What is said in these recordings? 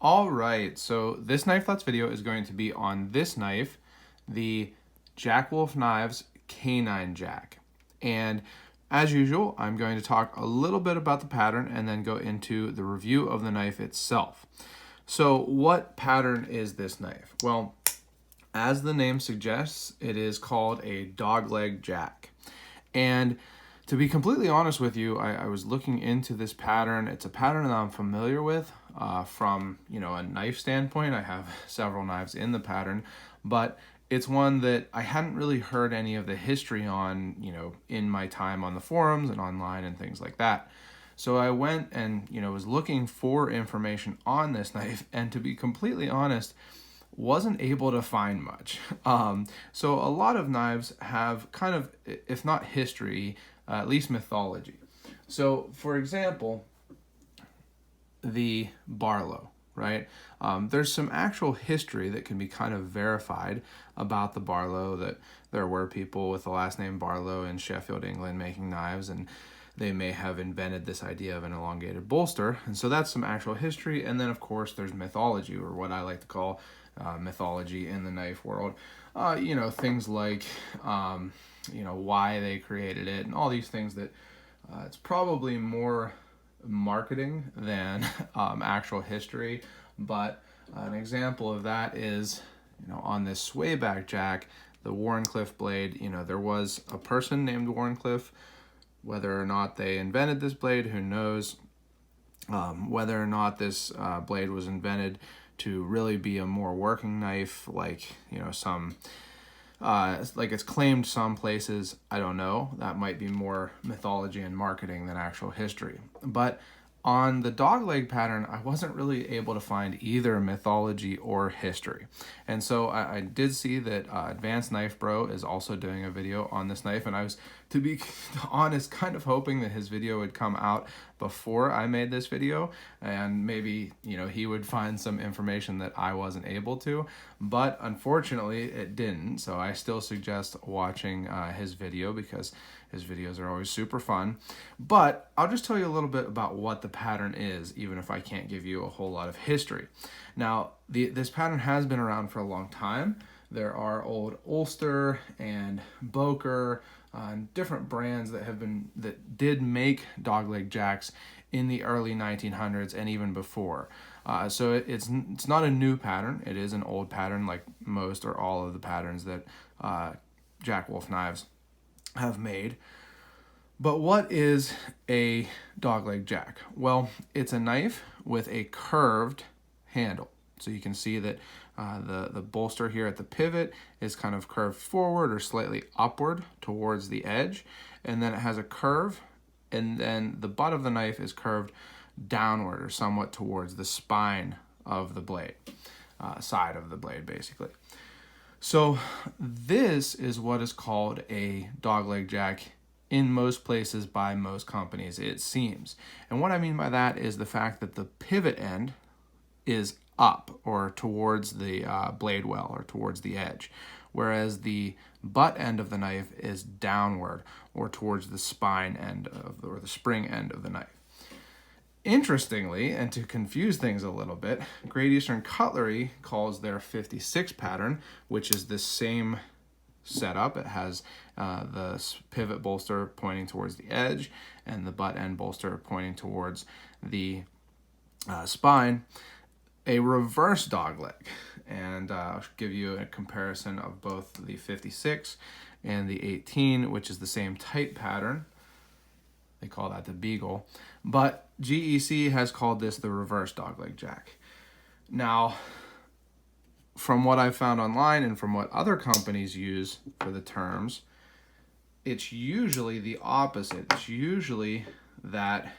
All right, so this knife thoughts video is going to be on this knife, the Jack Wolf Knives Canine Jack. And as usual, I'm going to talk a little bit about the pattern and then go into the review of the knife itself. So what pattern is this knife? Well, as the name suggests, it is called a dogleg jack. And to be completely honest with you, I was looking into this pattern. It's a pattern that I'm familiar with from a knife standpoint. I have several knives in the pattern, but it's one that I hadn't really heard any of the history on, in my time on the forums and online and things like that. So I went and, was looking for information on this knife, and to be completely honest, wasn't able to find much. So a lot of knives have kind of, if not history, at least mythology. So for example, the Barlow, right? There's some actual history that can be kind of verified about the Barlow, that there were people with the last name Barlow in Sheffield, England making knives, and they may have invented this idea of an elongated bolster. And so that's some actual history. And then of course there's mythology, or what I like to call mythology in the knife world. Things like, why they created it and all these things that it's probably more marketing than actual history. But an example of that is, on this swayback jack, the Wharncliffe blade, there was a person named Wharncliffe. Whether or not they invented this blade, who knows? Whether or not this blade was invented to really be a more working knife, like some like it's claimed some places, I don't know. That might be more mythology and marketing than actual history. But on the dogleg pattern, I wasn't really able to find either mythology or history. And so I did see that Advanced Knife Bro is also doing a video on this knife, and I was, to be honest, kind of hoping that his video would come out before I made this video, and maybe he would find some information that I wasn't able to. But unfortunately it didn't, so I still suggest watching his video, because his videos are always super fun. But I'll just tell you a little bit about what the pattern is, even if I can't give you a whole lot of history. Now, this pattern has been around for a long time. There are old Ulster and Boker, different brands that did make dogleg jacks in the early 1900s and even before. So it's not a new pattern. It is an old pattern, like most or all of the patterns that Jack Wolf knives have made. But what is a dogleg jack? Well, it's a knife with a curved handle. So you can see that the bolster here at the pivot is kind of curved forward or slightly upward towards the edge, and then it has a curve, and then the butt of the knife is curved downward or somewhat towards the spine of the blade, side of the blade basically. So this is what is called a dogleg jack in most places by most companies, it seems. And what I mean by that is the fact that the pivot end is up or towards the blade well or towards the edge, whereas the butt end of the knife is downward or towards the spine end or the spring end of the knife. Interestingly, and to confuse things a little bit, Great Eastern Cutlery calls their 56 pattern, which is the same setup. It has the pivot bolster pointing towards the edge and the butt end bolster pointing towards the spine, a reverse dogleg. And I'll give you a comparison of both the 56 and the 18, which is the same type pattern. They call that the Beagle, but GEC has called this the reverse dogleg jack. Now, from what I've found online and from what other companies use for the terms, it's usually the opposite. It's usually that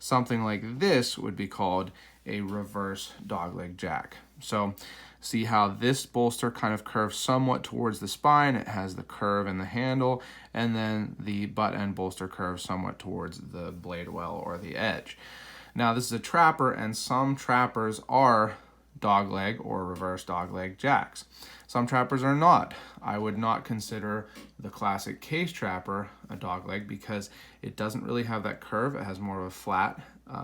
something like this would be called a reverse dogleg jack. So see how this bolster kind of curves somewhat towards the spine. It has the curve in the handle, and then the butt end bolster curves somewhat towards the blade well or the edge. Now this is a trapper, and some trappers are dogleg or reverse dogleg jacks. Some trappers are not. I would not consider the classic case trapper a dogleg because it doesn't really have that curve. It has more of a flat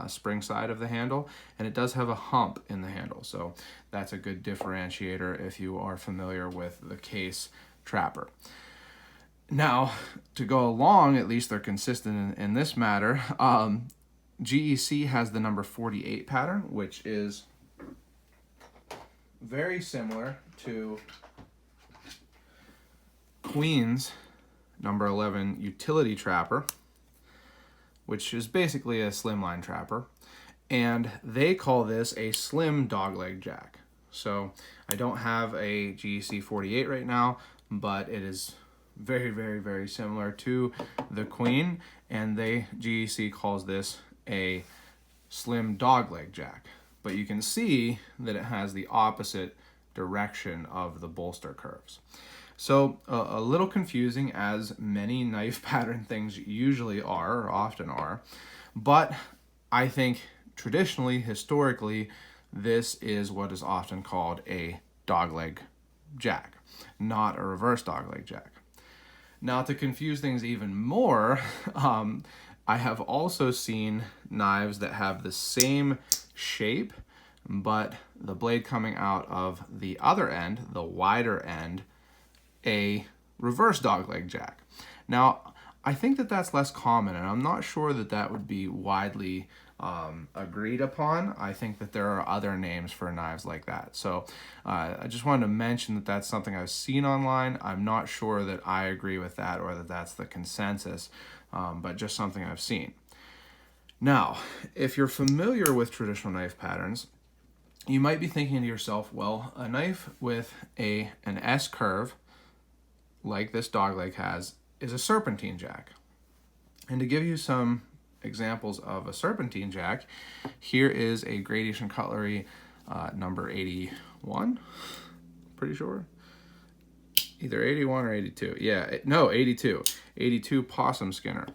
spring side of the handle, and it does have a hump in the handle, so that's a good differentiator if you are familiar with the case trapper. Now, to go along, at least they're consistent in this matter, GEC has the number 48 pattern, which is very similar to Queen's number 11 utility trapper, which is basically a slimline trapper, and they call this a slim dogleg jack. So I don't have a GEC 48 right now, but it is very, very, very similar to the Queen, and GEC calls this a slim dogleg jack. But you can see that it has the opposite direction of the bolster curves. So a little confusing, as many knife pattern things usually are, or often are, but I think traditionally, historically, this is what is often called a dogleg jack, not a reverse dogleg jack. Now, to confuse things even more, I have also seen knives that have the same shape, but the blade coming out of the other end, the wider end, a reverse dogleg jack. Now, I think that that's less common, and I'm not sure that that would be widely agreed upon. I think that there are other names for knives like that. So I just wanted to mention that that's something I've seen online. I'm not sure that I agree with that or that that's the consensus, but just something I've seen. Now, if you're familiar with traditional knife patterns, you might be thinking to yourself, well, a knife with an S curve, like this dogleg has, is a serpentine jack. And to give you some examples of a serpentine jack, here is a gradation cutlery number 81, pretty sure. Either 81 or 82. Yeah, no, 82. 82 possum skinner.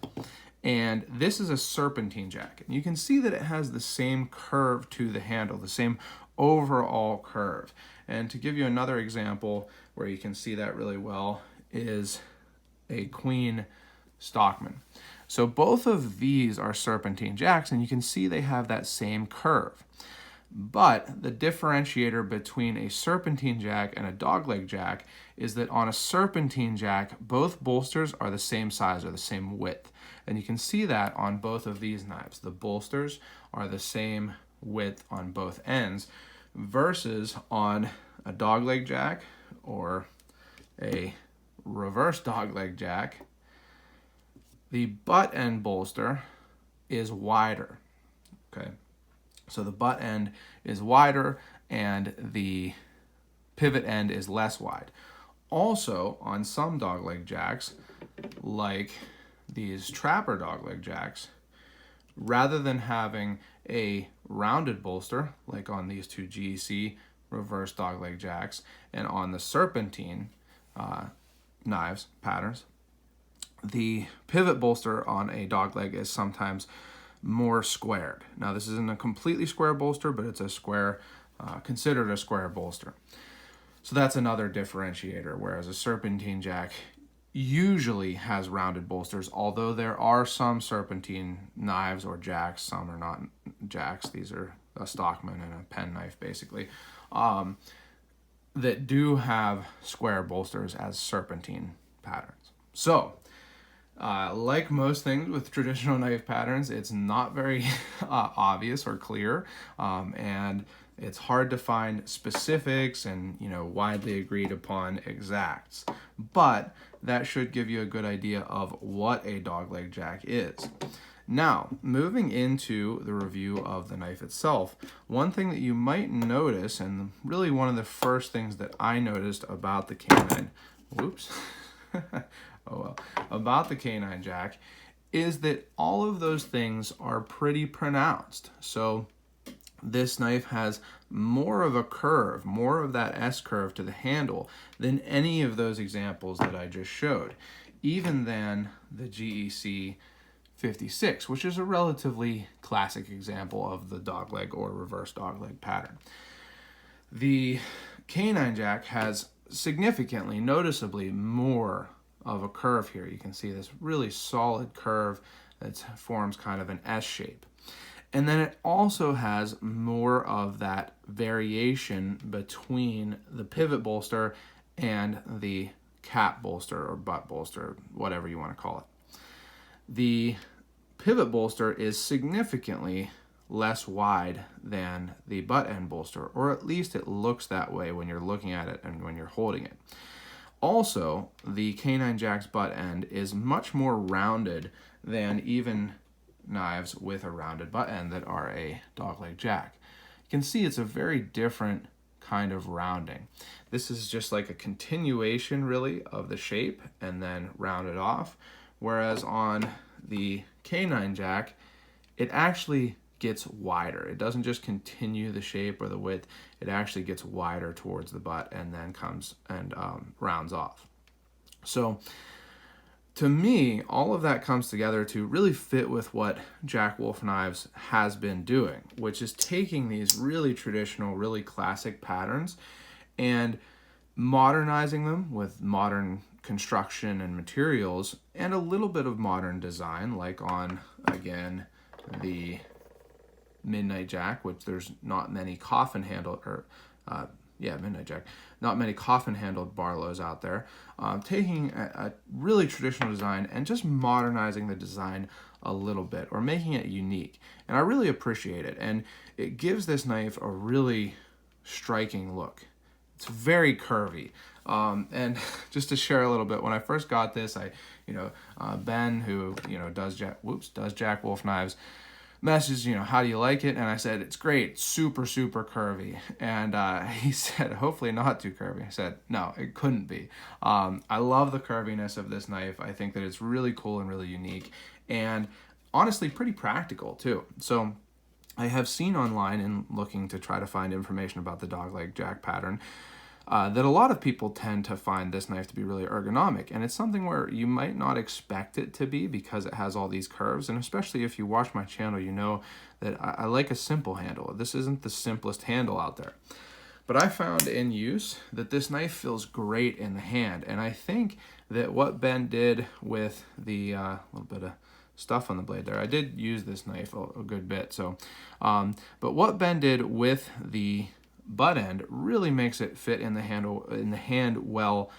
And this is a serpentine jack. And you can see that it has the same curve to the handle, the same overall curve. And to give you another example where you can see that really well is a Queen Stockman. So both of these are serpentine jacks, and you can see they have that same curve. But the differentiator between a serpentine jack and a dogleg jack is that on a serpentine jack, both bolsters are the same size or the same width. And you can see that on both of these knives. The bolsters are the same width on both ends, versus on a dogleg jack or a reverse dogleg jack, the butt end bolster is wider. Okay, so the butt end is wider and the pivot end is less wide. Also, on some dogleg jacks, like these trapper dogleg jacks, rather than having a rounded bolster, like on these two GEC reverse dogleg jacks, and on the serpentine knives patterns, the pivot bolster on a dogleg is sometimes more squared. Now, this isn't a completely square bolster, but it's a square, considered a square bolster. So that's another differentiator, whereas a serpentine jack usually has rounded bolsters, although there are some serpentine knives or jacks, some are not jacks, these are a Stockman and a penknife basically, that do have square bolsters as serpentine patterns. So, like most things with traditional knife patterns, it's not very obvious or clear, and it's hard to find specifics and, widely agreed upon exacts. But that should give you a good idea of what a dogleg jack is. Now, moving into the review of the knife itself, one thing that you might notice, and really one of the first things that I noticed about the canine, about the canine jack, is that all of those things are pretty pronounced. So this knife has more of a curve, more of that S curve to the handle than any of those examples that I just showed, even than the GEC 56, which is a relatively classic example of the dogleg or reverse dogleg pattern. The canine jack has significantly, noticeably more of a curve here. You can see this really solid curve that forms kind of an S shape. And then it also has more of that variation between the pivot bolster and the cap bolster or butt bolster, whatever you want to call it. The pivot bolster is significantly less wide than the butt end bolster, or at least it looks that way when you're looking at it and when you're holding it. Also, the K9 Jack's butt end is much more rounded than even knives with a rounded butt end that are a Dogleg Jack. You can see it's a very different kind of rounding. This is just like a continuation really of the shape and then rounded off, whereas on the K9 Jack, it actually gets wider. It doesn't just continue the shape or the width, it actually gets wider towards the butt and then comes and rounds off. So to me, all of that comes together to really fit with what Jack Wolf Knives has been doing, which is taking these really traditional, really classic patterns and modernizing them with modern construction and materials and a little bit of modern design, like on, again, the Midnight Jack, which there's not many coffin handled, or Midnight Jack, not many coffin handled Barlows out there. Taking a really traditional design and just modernizing the design a little bit or making it unique. And I really appreciate it. And it gives this knife a really striking look. It's very curvy. And just to share a little bit, when I first got this, Ben, who, does Jack Wolf Knives, messaged, how do you like it? And I said, it's great, super, super curvy. And he said, hopefully not too curvy. I said, no, it couldn't be. I love the curviness of this knife. I think that it's really cool and really unique. And honestly, pretty practical too. So I have seen online in looking to try to find information about the Dogleg Jack pattern, that a lot of people tend to find this knife to be really ergonomic, and it's something where you might not expect it to be because it has all these curves, and especially if you watch my channel, you know that I like a simple handle. This isn't the simplest handle out there. But I found in use that this knife feels great in the hand, and I think that what Ben did with the little bit of stuff on the blade there, I did use this knife a good bit, so, but what Ben did with the butt end really makes it fit in the hand well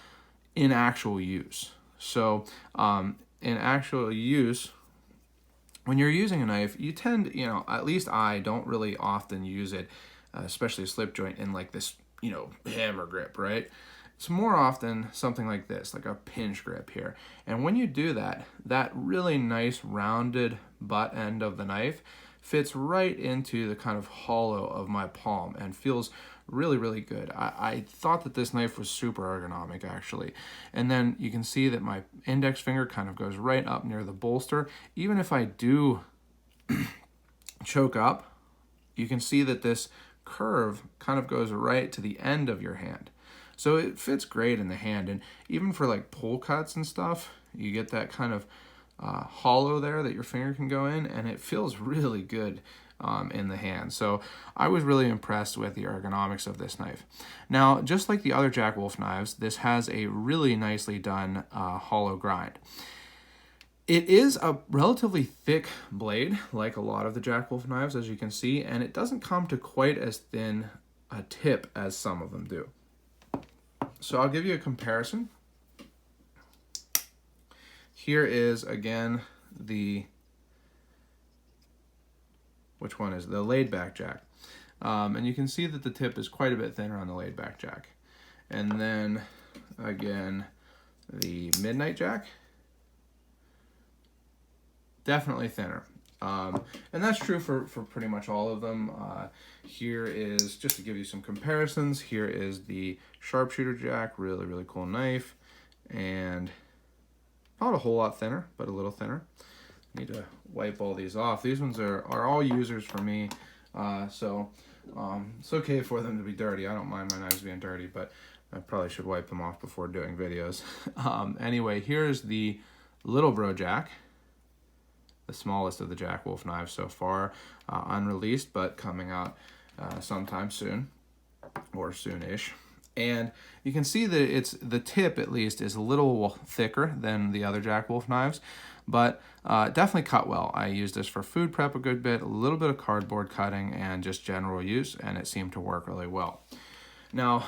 in actual use. So in actual use, when you're using a knife, you tend, at least I don't really often use it, especially a slip joint in like this, hammer grip, right? It's more often something like this, like a pinch grip here. And when you do that, that really nice rounded butt end of the knife fits right into the kind of hollow of my palm and feels really, really good. I thought that this knife was super ergonomic, actually. And then you can see that my index finger kind of goes right up near the bolster. Even if I do choke up, you can see that this curve kind of goes right to the end of your hand. So it fits great in the hand. And even for like pull cuts and stuff, you get that kind of hollow there that your finger can go in, and it feels really good in the hand. So I was really impressed with the ergonomics of this knife. Now, just like the other Jack Wolf knives, this has a really nicely done hollow grind. It is a relatively thick blade, like a lot of the Jack Wolf knives, as you can see, and it doesn't come to quite as thin a tip as some of them do. So I'll give you a comparison. Here is, again, which one is the laid back Jack. And you can see that the tip is quite a bit thinner on the laid back Jack. And then, again, the Midnight Jack, definitely thinner. And that's true for pretty much all of them. Here is, just to give you some comparisons, here is the Sharpshooter Jack, really, really cool knife. And not a whole lot thinner, but a little thinner. Need to wipe all these off. These ones are all users for me, so it's okay for them to be dirty. I don't mind my knives being dirty, but I probably should wipe them off before doing videos. Anyway, here's the Little Bro Jack, the smallest of the Jack Wolf knives so far, unreleased, but coming out sometime soon, or soon-ish. And you can see that the tip, at least, is a little thicker than the other Jack Wolf knives, but definitely cut well. I used this for food prep a good bit, a little bit of cardboard cutting, and just general use, and it seemed to work really well. Now,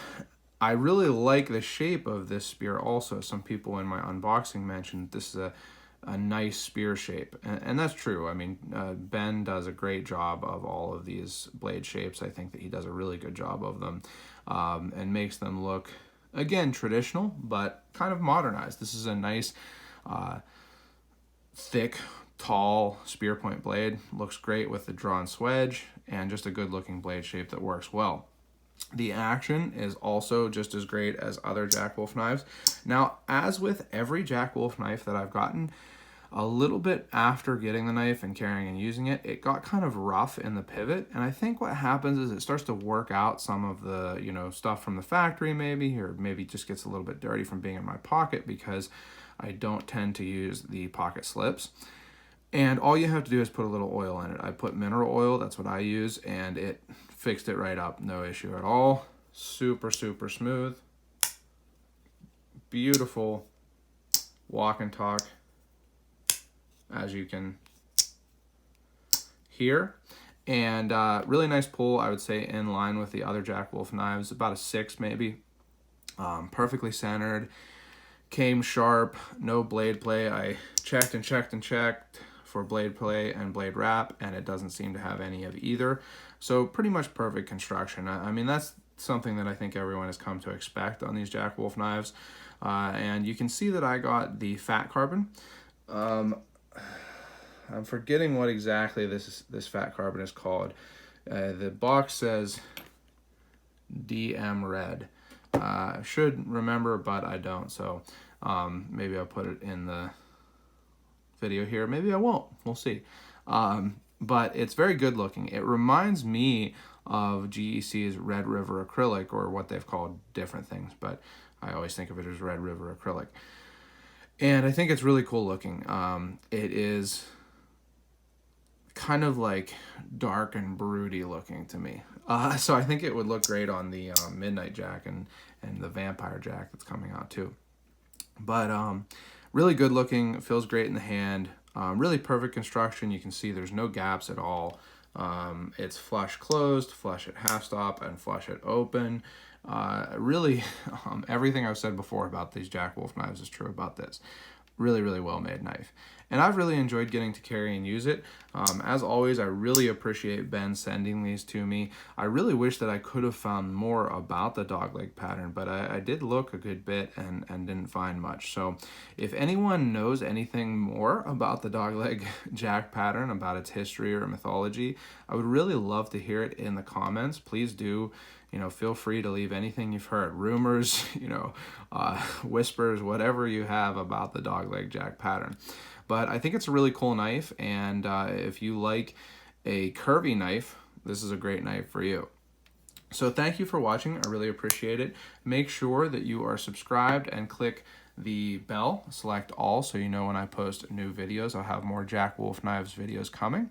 I really like the shape of this spear also. Some people in my unboxing mentioned this is a nice spear shape, and that's true. I mean, Ben does a great job of all of these blade shapes. I think that he does a really good job of them, and makes them look, again, traditional, but kind of modernized. This is a nice, thick, tall spear point blade. Looks great with the drawn swedge, and just a good looking blade shape that works well. The action is also just as great as other Jack Wolf knives. Now, as with every Jack Wolf knife that I've gotten, a little bit after getting the knife and carrying and using it, it got kind of rough in the pivot. And I think what happens is it starts to work out some of the, stuff from the factory maybe, or maybe just gets a little bit dirty from being in my pocket because I don't tend to use the pocket slips. And all you have to do is put a little oil in it. I put mineral oil, that's what I use, and it fixed it right up. No issue at all. Super, super smooth. Beautiful walk and talk, as you can hear. And really nice pull, I would say, in line with the other Jack Wolf knives. About a 6 maybe. Perfectly centered. Came sharp. No blade play. I checked and checked and checked for blade play and blade wrap, and it doesn't seem to have any of either. So pretty much perfect construction. I mean, that's something that I think everyone has come to expect on these Jack Wolf knives. And you can see that I got the fat carbon. I'm forgetting what exactly this fat carbon is called. The box says DM red. I should remember, but I don't. So maybe I'll put it in the video here. Maybe I won't. We'll see. But it's very good looking. It reminds me of GEC's Red River acrylic, or what they've called different things, but I always think of it as Red River acrylic. And I think it's really cool looking. It is kind of like dark and broody looking to me. So I think it would look great on the Midnight Jack and the Vampire Jack that's coming out too. But really good looking, feels great in the hand. Really perfect construction. You can see there's no gaps at all. It's flush closed, flush at half stop, and flush at open. Really, everything I've said before about these Jack Wolf knives is true about this. Really, really well made knife. And I've really enjoyed getting to carry and use it. As always, I really appreciate Ben sending these to me. I really wish that I could have found more about the dogleg pattern, but I did look a good bit and didn't find much. So if anyone knows anything more about the dogleg jack pattern, about its history or mythology, I would really love to hear it in the comments. Please do. Feel free to leave anything you've heard, rumors, whispers, whatever you have about the dogleg jack pattern. But I think it's a really cool knife, and if you like a curvy knife, this is a great knife for you. So thank you for watching. I really appreciate it. Make sure that you are subscribed and click the bell, select all, so you know when I post new videos. I'll have more Jack Wolf Knives videos coming.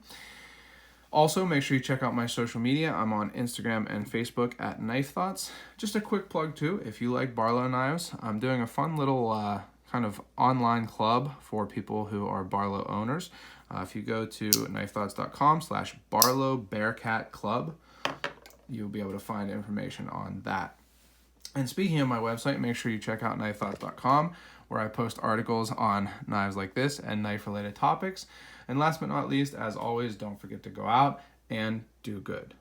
Also, make sure you check out my social media. I'm on Instagram and Facebook at Knife Thoughts. Just a quick plug too, if you like Barlow knives, I'm doing a fun little kind of online club for people who are Barlow owners. If you go to knifethoughts.com/Barlow Bearcat Club, you'll be able to find information on that. And speaking of my website, make sure you check out knifethoughts.com, where I post articles on knives like this and knife-related topics. And last but not least, as always, don't forget to go out and do good.